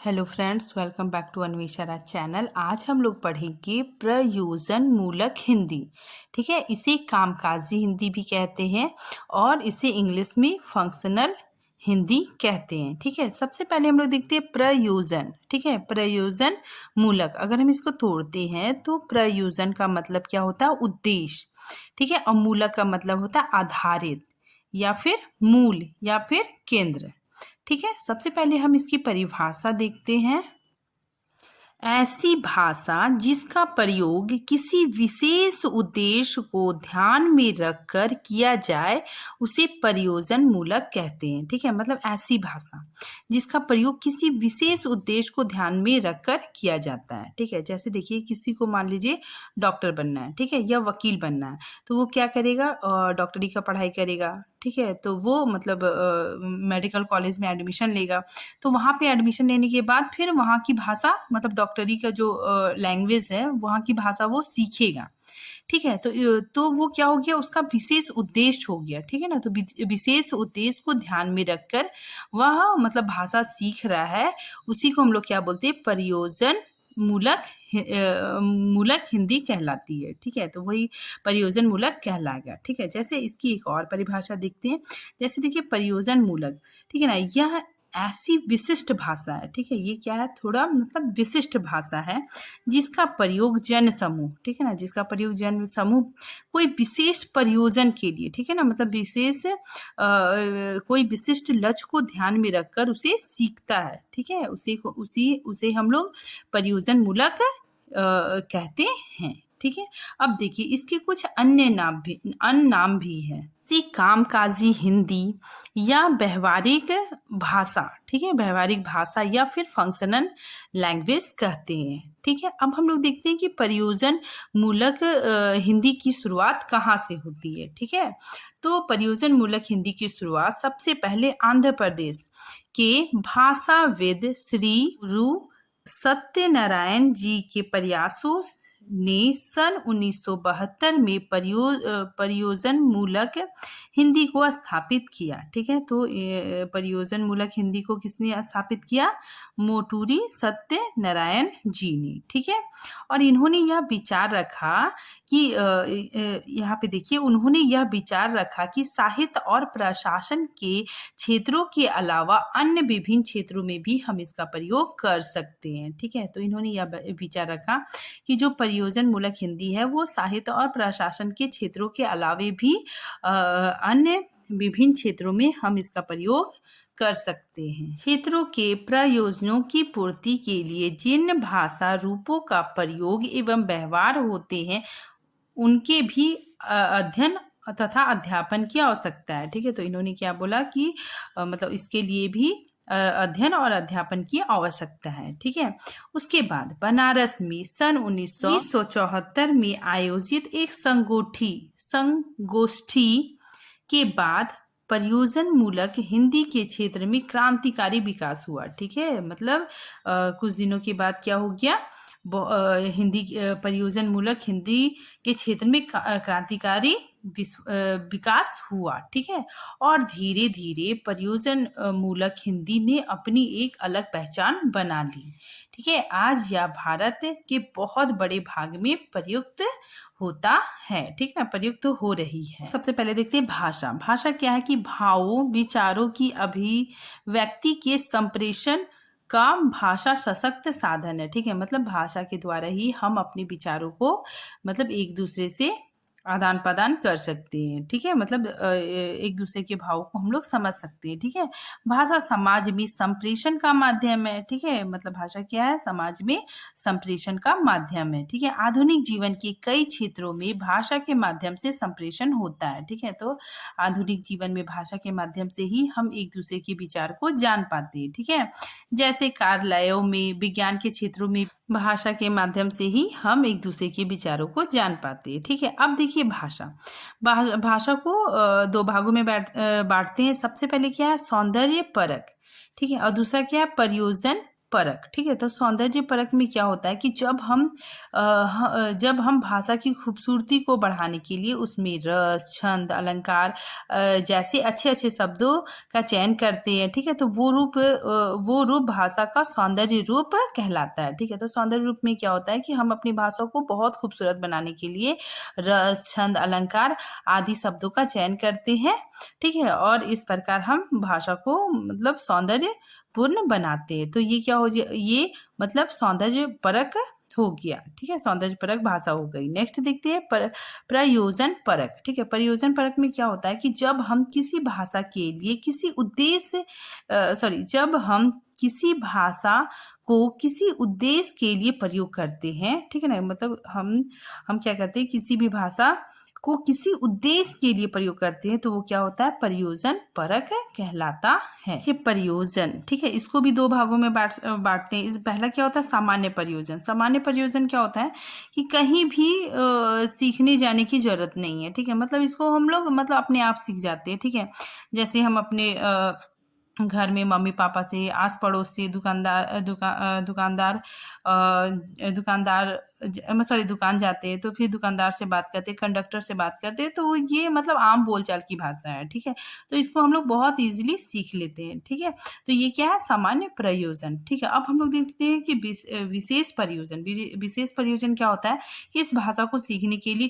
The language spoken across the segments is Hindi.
Hello friends, welcome back to Anvesha channel. आज हम लोग पढ़ेंगे प्रयोजन मूलक हिंदी। ठीक है, इसे कामकाजी हिंदी भी कहते हैं और इसे इंग्लिश में फंक्शनल हिंदी कहते हैं। ठीक है, सबसे पहले हम लोग देखते हैं प्रयोजन। ठीक है, प्रयोजन मूलक अगर हम इसको तोड़ते हैं तो प्रयोजन का मतलब क्या होता है? उद्देश्य। ठीक है, और मूलक का मतलब होता है आधारित या फिर मूल या फिर केंद्र। ठीक है, सबसे पहले हम इसकी परिभाषा देखते हैं। ऐसी भाषा जिसका प्रयोग किसी विशेष उद्देश्य को ध्यान में रखकर किया जाए उसे प्रयोजन मूलक कहते हैं। ठीक है, मतलब ऐसी भाषा जिसका प्रयोग किसी विशेष उद्देश्य को ध्यान में रखकर किया जाता है। ठीक है, जैसे देखिए किसी को मान लीजिए डॉक्टर बनना है, ठीक है, या वकील बनना है, तो वो क्या करेगा? डॉक्टरी का पढ़ाई करेगा। ठीक है, तो वो मतलब मेडिकल कॉलेज में एडमिशन लेगा। तो वहाँ पे एडमिशन लेने के बाद फिर वहाँ की भाषा मतलब डॉक्टरी का जो लैंग्वेज है वहाँ की भाषा वो सीखेगा। ठीक है, तो वो क्या हो गया? उसका विशेष उद्देश्य हो गया। ठीक है ना, तो विशेष उद्देश्य को ध्यान में रखकर वह मतलब भाषा सीख रहा है, उसी को हम लोग क्या बोलते हैं? प्रयोजन मूलक हिंदी कहलाती है। ठीक है, तो वही प्रयोजन मूलक कहलाएगा। ठीक है, जैसे इसकी एक और परिभाषा देखते हैं। जैसे देखिए प्रयोजन मूलक, ठीक है ना, यह ऐसी विशिष्ट भाषा है। ठीक है, ये क्या है? थोड़ा मतलब विशिष्ट भाषा है जिसका प्रयोग जन समूह, ठीक है ना, जिसका प्रयोग जन समूह कोई विशेष प्रयोजन के लिए, ठीक है ना, मतलब विशेष कोई विशिष्ट लक्ष्य को ध्यान में रखकर उसे सीखता है। ठीक है, उसे हम लोग प्रयोजन मूलक कहते हैं। ठीक है, अब देखिए इसके कुछ अन्य नाम भी हैं। कामकाजी हिंदी या व्यवहारिक भाषा, ठीक है, व्यवहारिक भाषा या फिर फंक्शनल लैंग्वेज कहते हैं। ठीक है, अब हम लोग देखते हैं कि प्रयोजन मूलक हिंदी की शुरुआत कहाँ से होती है। ठीक है, तो प्रयोजन मूलक हिंदी की शुरुआत सबसे पहले आंध्र प्रदेश के भाषाविद श्री गुरु सत्यनारायण जी के प्रयासों ने सन 1972 में प्रयोजन मूलक हिंदी को स्थापित किया। ठीक है, तो प्रयोजन मूलक हिंदी को किसने स्थापित किया? मोटूरी सत्यनारायण जी ने। ठीक है, और इन्होंने यह विचार रखा कि यहाँ पे देखिए उन्होंने यह विचार रखा कि साहित्य और प्रशासन के क्षेत्रों के अलावा अन्य विभिन्न क्षेत्रों में भी हम इसका प्रयोग कर सकते हैं। ठीक है, तो इन्होंने यह विचार रखा कि जो प्रयोजन मूलक हिंदी है वो साहित्य और प्रशासन के क्षेत्रों के अलावे भी अन्य विभिन्न क्षेत्रों में हम इसका प्रयोग कर सकते हैं। क्षेत्रों के प्रयोजनों की पूर्ति के लिए जिन भाषा रूपों का प्रयोग एवं व्यवहार होते हैं उनके भी अध्ययन तथा अध्यापन की आवश्यकता है। ठीक है, तो इन्होंने क्या बोला कि मतलब इसके लिए भी अध्ययन और अध्यापन की आवश्यकता है। ठीक है, उसके बाद बनारस में सन 1974 में आयोजित एक संगोष्ठी के बाद प्रयोजन मूलक हिंदी के क्षेत्र में क्रांतिकारी विकास हुआ। ठीक है, मतलब कुछ दिनों के बाद क्या हो गया? हिंदी प्रयोजन मूलक हिंदी के क्षेत्र में क्रांतिकारी विकास हुआ। ठीक है, और धीरे धीरे प्रयोजन मूलक हिंदी ने अपनी एक अलग पहचान बना ली। ठीक है, आज यह भारत के बहुत बड़े भाग में प्रयुक्त होता है। ठीक है, प्रयुक्त हो रही है। सबसे पहले देखते हैं भाषा। भाषा क्या है? कि भावों विचारों की अभिव्यक्ति के संप्रेषण का भाषा सशक्त साधन है। ठीक है, मतलब भाषा के द्वारा ही हम अपने विचारों को मतलब एक दूसरे से आदान प्रदान कर सकते हैं। ठीक है, मतलब एक दूसरे के भाव को हम लोग समझ सकते हैं। ठीक है, भाषा समाज में संप्रेषण का माध्यम है। ठीक है, मतलब भाषा क्या है? समाज में संप्रेषण का माध्यम है। ठीक है, आधुनिक जीवन के कई क्षेत्रों में भाषा के माध्यम से संप्रेषण होता है। ठीक है, तो आधुनिक जीवन में भाषा के माध्यम से ही हम एक दूसरे के विचार को जान पाते हैं। ठीक है, जैसे कार्यालयों में, विज्ञान के क्षेत्रों में भाषा के माध्यम से ही हम एक दूसरे के विचारों को जान पाते हैं। ठीक है, अब देखिए भाषा को दो भागों में बांटते हैं। सबसे पहले क्या है? सौंदर्य परक। ठीक है, और दूसरा क्या है? प्रयोजन परक, ठीक है। तो सौंदर्य परक में क्या होता है कि जब हम भाषा की खूबसूरती को बढ़ाने के लिए उसमें रस, छंद, अलंकार जैसे अच्छे अच्छे शब्दों का चयन करते हैं, ठीक है। तो वो रूप भाषा का सौंदर्य रूप कहलाता है, ठीक है। तो सौंदर्य रूप में क्या होता है कि हम अपनी भाषा को बहुत खूबसूरत बनाने के लिए रस, छंद, अलंकार आदि शब्दों का चयन करते हैं, ठीक है। और इस प्रकार हम भाषा को मतलब सौंदर्य पूर्ण बनाते हैं। तो ये क्या हो जाए, ये मतलब सौंदर्य परक हो गया, ठीक है। सौंदर्य परक भाषा हो गई। नेक्स्ट देखते हैं प्रयोजन परक, ठीक है। प्रयोजन परक में क्या होता है कि जब हम किसी भाषा के लिए जब हम किसी भाषा को किसी उद्देश्य के लिए प्रयोग करते हैं, ठीक है ना। मतलब हम क्या करते हैं, किसी भी भाषा को किसी उद्देश्य के लिए प्रयोग करते हैं, तो वो क्या होता है, प्रयोजन परक कहलाता है। ये प्रयोजन, ठीक है, इसको भी दो भागों में बांटते हैं। इस पहला क्या होता है, सामान्य प्रयोजन। सामान्य प्रयोजन क्या होता है कि कहीं भी सीखने जाने की जरूरत नहीं है, ठीक है। मतलब इसको हम लोग मतलब अपने आप सीख जाते हैं, ठीक है। जैसे हम अपने घर में मम्मी पापा से, आस पड़ोस से, दुकान जाते हैं तो फिर दुकानदार से बात करते हैं, कंडक्टर से बात करते हैं, तो ये मतलब आम बोलचाल की भाषा है, ठीक है। तो इसको हम लोग बहुत इजीली सीख लेते हैं, ठीक है। तो ये क्या है, सामान्य प्रयोजन, ठीक है। अब हम लोग देखते हैं कि विशेष प्रयोजन। विशेष प्रयोजन क्या होता है कि इस भाषा को सीखने के लिए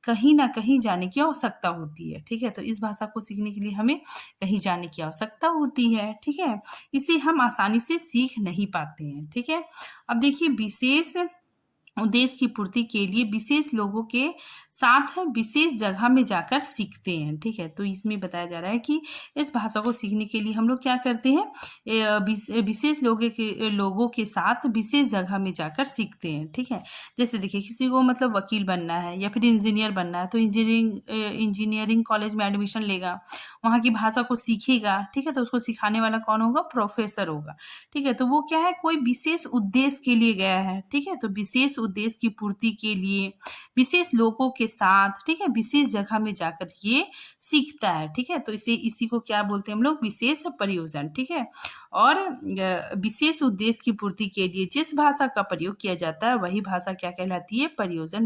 कहीं ना कहीं जाने की आवश्यकता होती है, ठीक है। तो इस भाषा को सीखने के लिए हमें कहीं जाने की आवश्यकता होती है, ठीक है। इसे हम आसानी से सीख नहीं पाते हैं, ठीक है। अब देखिए, विशेष उद्देश्य की पूर्ति के लिए विशेष लोगों के साथ विशेष जगह में जाकर सीखते हैं, ठीक है। तो इसमें बताया जा रहा है कि इस भाषा को सीखने के लिए हम लोग क्या करते हैं, विशेष लोगों के साथ विशेष जगह में जाकर सीखते हैं, ठीक है। जैसे देखिए, किसी को मतलब वकील बनना है या फिर इंजीनियर बनना है, तो इंजीनियरिंग कॉलेज में एडमिशन लेगा, वहाँ की भाषा को सीखेगा, ठीक है। तो उसको सिखाने वाला कौन होगा, प्रोफेसर होगा, ठीक है। तो वो क्या है, कोई विशेष उद्देश्य के लिए गया है, ठीक है। तो विशेष उद्देश्य की पूर्ति के लिए विशेष लोगों के साथ, ठीक है, विशेष जगह में जाकर ये सीखता है, ठीक है। तो इसी को क्या बोलते हैं हम लोग, विशेष प्रयोजन, ठीक है। और विशेष उद्देश्य की पूर्ति के लिए जिस भाषा का प्रयोग किया जाता है वही भाषा क्या कहलाती है, प्रयोजन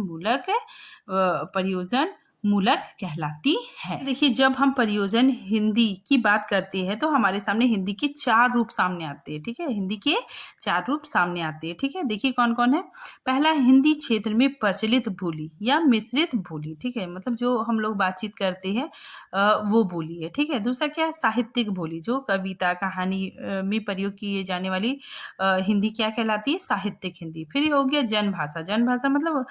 मूलक कहलाती है। देखिए, जब हम प्रयोजन हिंदी की बात करते हैं तो हमारे सामने हिंदी के 4 रूप सामने आते हैं, ठीक है। हिंदी के 4 रूप सामने आते हैं, ठीक है। देखिए कौन कौन है। पहला, हिंदी क्षेत्र में प्रचलित बोली या मिश्रित बोली, ठीक है। मतलब जो हम लोग बातचीत करते हैं वो बोली है, ठीक है। दूसरा क्या है, साहित्यिक बोली, जो कविता कहानी में प्रयोग किए जाने वाली हिंदी क्या कहलाती है, साहित्यिक हिंदी। फिर हो गया जनभाषा। जनभाषा मतलब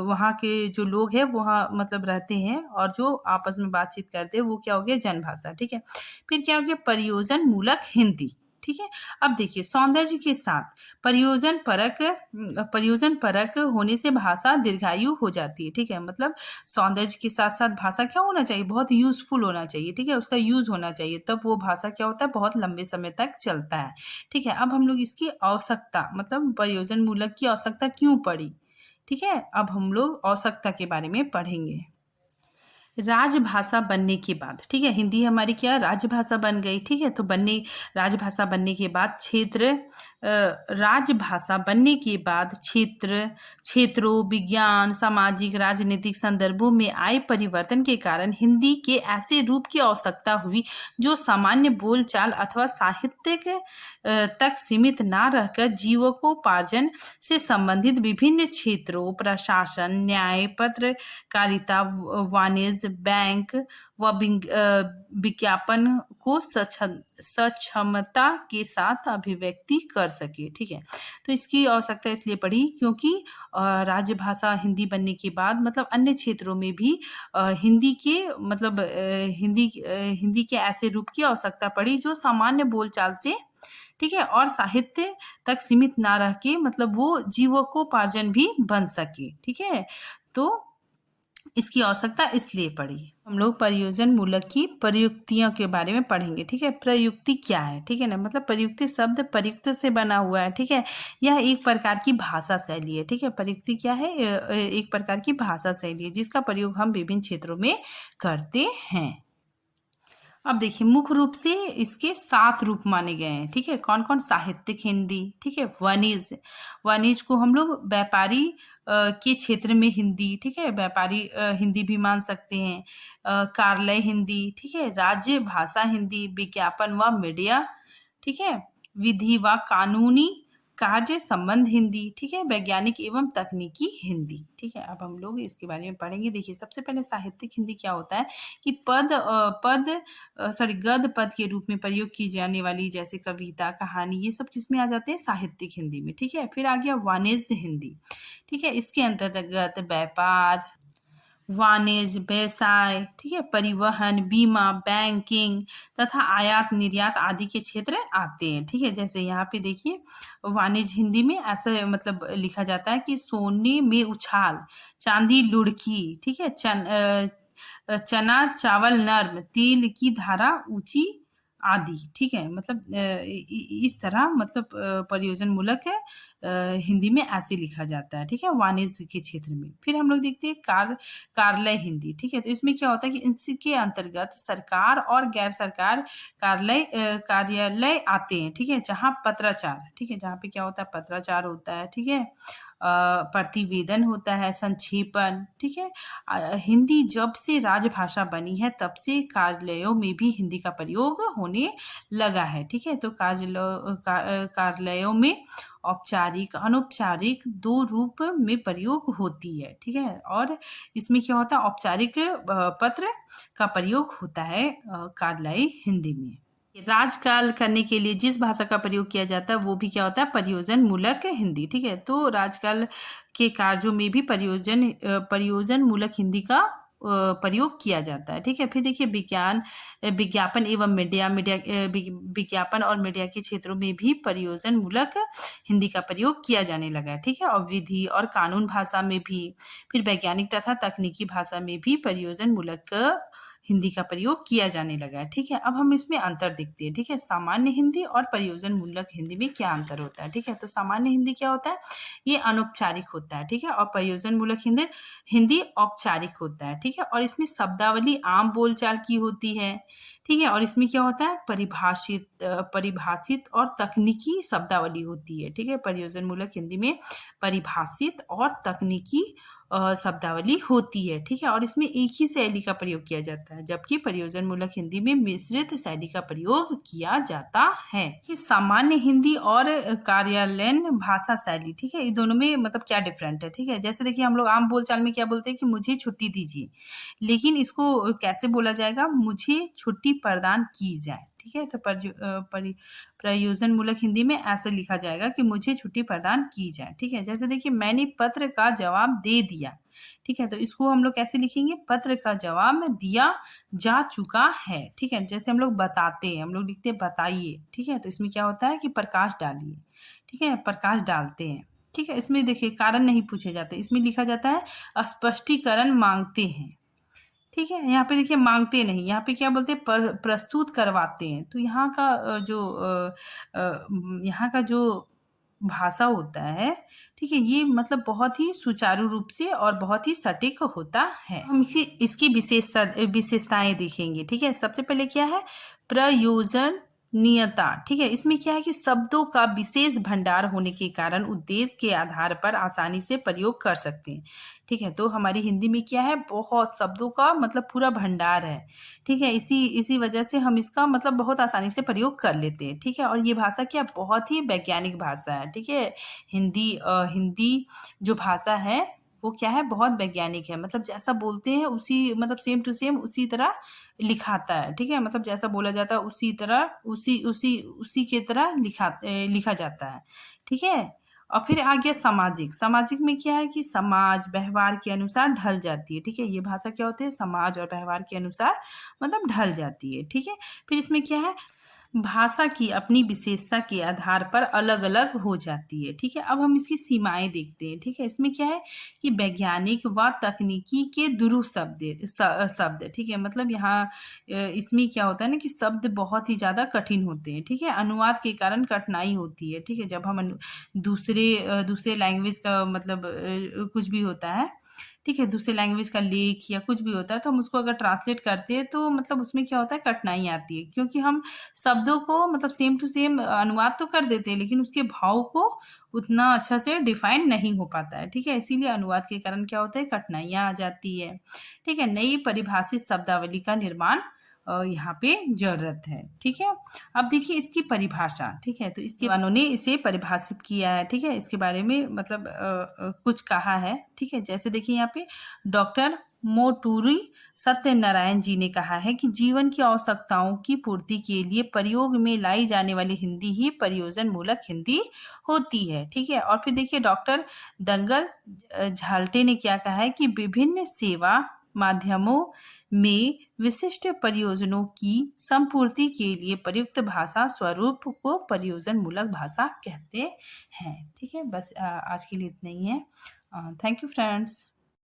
वहाँ के जो लोग हैं वहाँ मतलब रहते हैं और जो आपस में बातचीत करते हैं वो क्या हो गया, जनभाषा, ठीक है। फिर क्या हो गया, प्रयोजन मूलक हिंदी, ठीक है। अब देखिए, सौंदर्य के साथ प्रयोजन परक होने से भाषा दीर्घायु हो जाती है, ठीक है। मतलब सौंदर्य के साथ साथ भाषा क्या होना चाहिए, बहुत यूजफुल होना चाहिए, ठीक है। उसका यूज होना चाहिए, तब वो भाषा क्या होता है, बहुत लंबे समय तक चलता है, ठीक है। अब हम लोग इसकी आवश्यकता मतलब प्रयोजन मूलक की आवश्यकता क्यों पड़ी, ठीक है। अब हम लोग आवश्यकता के बारे में पढ़ेंगे। राजभाषा बनने के बाद, ठीक है, हिंदी हमारी क्या राजभाषा बन गई, ठीक है। तो राजभाषा बनने के बाद राजभाषा बनने के बाद क्षेत्रों, विज्ञान, सामाजिक, राजनीतिक संदर्भों में आए परिवर्तन के कारण हिंदी के ऐसे रूप की आवश्यकता हुई जो सामान्य बोलचाल अथवा साहित्यिक तक सीमित ना रहकर जीविकोपार्जन से संबंधित विभिन्न क्षेत्रों, प्रशासन, न्याय, पत्रकारिता, वाणिज्य, बैंक व विज्ञापन को सक्षमता के साथ अभिव्यक्ति कर सके, ठीक है। तो इसकी आवश्यकता इसलिए पड़ी क्योंकि राजभाषा हिंदी बनने के बाद मतलब अन्य क्षेत्रों में भी हिंदी के ऐसे रूप की आवश्यकता पड़ी जो सामान्य बोलचाल से, ठीक है, और साहित्य तक सीमित ना रह के मतलब वो जीविकोपार्जन भी बन सके, ठीक है। तो इसकी आवश्यकता इसलिए पड़ी। हम लोग प्रयोजन मूलक की प्रयुक्तियों के बारे में पढ़ेंगे, ठीक है। प्रयुक्ति क्या है, ठीक है ना। मतलब प्रयुक्ति शब्द प्रयुक्त से बना हुआ है, ठीक है। यह एक प्रकार की भाषा शैली है, ठीक है। प्रयुक्ति क्या है, एक प्रकार की भाषा शैली है जिसका प्रयोग हम विभिन्न क्षेत्रों में करते हैं। अब देखिए मुख्य रूप से इसके 7 रूप माने गए हैं, ठीक है। कौन कौन? साहित्यिक हिंदी, ठीक है। वाणिज्य, वाणिज्य को हम लोग व्यापारी के क्षेत्र में हिंदी, ठीक है, व्यापारी हिंदी भी मान सकते हैं। कार्यालय हिंदी, ठीक है। राज्य भाषा हिंदी, विज्ञापन व मीडिया, ठीक है। विधि व कानूनी कार्य संबंध हिंदी, ठीक है। वैज्ञानिक एवं तकनीकी हिंदी, ठीक है। अब हम लोग इसके बारे में पढ़ेंगे। देखिए सबसे पहले साहित्यिक हिंदी क्या होता है कि गद्य पद के रूप में प्रयोग की जाने वाली जैसे कविता, कहानी, ये सब किसमें आ जाते हैं? साहित्यिक हिंदी में, ठीक है। फिर आ गया वाणिज्य हिंदी, ठीक है। इसके अंतर्गत व्यापार, वाणिज्य, व्यवसाय, ठीक है, परिवहन, बीमा, बैंकिंग तथा आयात निर्यात आदि के क्षेत्र आते हैं, ठीक है। जैसे यहाँ पे देखिए वाणिज्य हिंदी में ऐसे मतलब लिखा जाता है कि सोने में उछाल, चांदी लुढ़की, ठीक है, चना चावल नर्म, तेल की धारा ऊंची आदि, ठीक है। मतलब इस तरह मतलब प्रयोजन मूलक है हिंदी में ऐसे लिखा जाता है, ठीक है, वाणिज्य के क्षेत्र में। फिर हम लोग देखते हैं कार्यालय हिंदी, ठीक है। तो इसमें क्या होता है कि इसके अंतर्गत सरकार और गैर सरकार कार्यालय आते हैं, ठीक है। जहाँ पत्राचार, ठीक है, जहाँ पे क्या होता है? पत्राचार होता है, ठीक है। प्रतिवेदन होता है, संक्षेपण, ठीक है। हिंदी जब से राजभाषा बनी है तब से कार्यालयों में भी हिंदी का प्रयोग होने लगा है, ठीक है। तो कार्यालयों में औपचारिक अनौपचारिक 2 रूप में प्रयोग होती है, ठीक है। और इसमें क्या होता है? औपचारिक पत्र का प्रयोग होता है कार्यालय हिंदी में। राजकाल करने के लिए जिस भाषा का प्रयोग किया जाता है वो भी क्या होता है? प्रयोजन मूलक हिंदी, ठीक है। तो राजकाल के कार्यों में भी प्रयोजन मूलक हिंदी का प्रयोग किया जाता है, ठीक है। फिर देखिए विज्ञापन एवं विज्ञापन और मीडिया के क्षेत्रों में भी प्रयोजन मूलक हिंदी का प्रयोग किया जाने लगा है, ठीक है। और विधि और कानून भाषा में भी, फिर वैज्ञानिक तथा तकनीकी भाषा में भी प्रयोजन मूलक हिंदी का प्रयोग किया जाने लगा है, ठीक है। अब हम इसमें अंतर देखते हैं, ठीक है। सामान्य हिंदी और प्रयोजन मूलक हिंदी में क्या अंतर होता है, ठीक है। तो सामान्य हिंदी क्या होता है? ये अनौपचारिक होता है, ठीक है। और प्रयोजन मूलक हिंदी औपचारिक होता है, ठीक है। और इसमें शब्दावली आम बोलचाल की होती है, ठीक है। और इसमें क्या होता है? परिभाषित और तकनीकी शब्दावली होती है, ठीक है। प्रयोजन मूलक हिंदी में परिभाषित और तकनीकी शब्दावली होती है, ठीक है। और इसमें एक ही शैली का प्रयोग किया जाता है, जबकि प्रयोजन मूलक हिंदी में मिश्रित शैली का प्रयोग किया जाता है। कि सामान्य हिंदी और कार्यालयीन भाषा शैली, ठीक है, ये दोनों में मतलब क्या डिफरेंट है, ठीक है। जैसे देखिए हम लोग आम बोलचाल में क्या बोलते हैं कि मुझे छुट्टी दीजिए, लेकिन इसको कैसे बोला जाएगा? मुझे छुट्टी प्रदान की जाए, ठीक है। तो प्रयोजन मूलक हिंदी में ऐसे लिखा जाएगा कि मुझे छुट्टी प्रदान की जाए, ठीक है। जैसे देखिए मैंने पत्र का जवाब दे दिया, ठीक है। तो इसको हम लोग कैसे लिखेंगे? पत्र का जवाब दिया जा चुका है, ठीक है। जैसे हम लोग बताते हैं, हम लोग लिखते हैं बताइए, ठीक है। तो इसमें क्या होता है कि प्रकाश डालिए, ठीक है, प्रकाश डालते हैं, ठीक है। इसमें देखिए कारण नहीं पूछे जाते, इसमें लिखा जाता है स्पष्टीकरण मांगते हैं, ठीक है। यहाँ पे देखिए मांगते नहीं, यहाँ पे क्या बोलते हैं? प्रस्तुत करवाते हैं। तो यहाँ का यहाँ का जो भाषा होता है, ठीक है, ये मतलब बहुत ही सुचारू रूप से और बहुत ही सटीक होता है। हम इसकी विशेषताएं देखेंगे, ठीक है। सबसे पहले क्या है? प्रयोजनीयता, ठीक है। इसमें क्या है कि शब्दों का विशेष भंडार होने के कारण उद्देश्य के आधार पर आसानी से प्रयोग कर सकते हैं, ठीक है। तो हमारी हिंदी में क्या है? बहुत शब्दों का मतलब पूरा भंडार है, ठीक है। इसी वजह से हम इसका मतलब बहुत आसानी से प्रयोग कर लेते हैं, ठीक है। और ये भाषा क्या? बहुत ही वैज्ञानिक भाषा है, ठीक है। हिंदी जो भाषा है वो क्या है? बहुत वैज्ञानिक है, मतलब जैसा बोलते हैं उसी मतलब सेम टू सेम उसी तरह लिखाता है, ठीक है। मतलब जैसा बोला जाता है उसी तरह उसी के तरह लिखा जाता है, ठीक है। और फिर आ गया सामाजिक। सामाजिक में क्या है कि समाज व्यवहार के अनुसार ढल जाती है, ठीक है। ये भाषा क्या होती है? समाज और व्यवहार के अनुसार मतलब ढल जाती है, ठीक है। फिर इसमें क्या है? भाषा की अपनी विशेषता के आधार पर अलग अलग हो जाती है, ठीक है। अब हम इसकी सीमाएं देखते हैं, ठीक है। इसमें क्या है कि वैज्ञानिक व तकनीकी के दुरूह शब्द, ठीक है। मतलब यहाँ इसमें क्या होता है ना कि शब्द बहुत ही ज्यादा कठिन होते हैं, ठीक है। अनुवाद के कारण कठिनाई होती है, ठीक है। जब हम दूसरे लैंग्वेज का मतलब कुछ भी होता है, ठीक है, दूसरे लैंग्वेज का लेख या कुछ भी होता है तो हम उसको अगर ट्रांसलेट करते हैं तो मतलब उसमें क्या होता है, कठिनाई आती है, क्योंकि हम शब्दों को मतलब सेम टू सेम अनुवाद तो कर देते हैं लेकिन उसके भाव को उतना अच्छा से डिफाइन नहीं हो पाता है। ठीक है, इसीलिए अनुवाद के कारण क्या होता है, कठिनाइयाँ आ जाती है। ठीक है, नई परिभाषित शब्दावली का निर्माण यहाँ पे ज़रूरत है। ठीक है, अब देखिए इसकी परिभाषा। ठीक है, तो इसके विद्वानों ने इसे परिभाषित किया है। ठीक है, इसके बारे में मतलब कुछ कहा है। ठीक है, जैसे देखिए यहाँ पे डॉक्टर मोटूरी सत्यनारायण जी ने कहा है कि जीवन की आवश्यकताओं की पूर्ति के लिए प्रयोग में लाई जाने वाली हिंदी ही प्रयोजन मूलक हिंदी होती है। ठीक है, और फिर देखिए डॉक्टर दंगल झाल्टे ने क्या कहा है कि विभिन्न सेवा माध्यमों में विशिष्ट प्रयोजनों की संपूर्ति के लिए प्रयुक्त भाषा स्वरूप को प्रयोजन मूलक भाषा कहते हैं। ठीक है, बस आज के लिए इतना ही है। Thank you friends.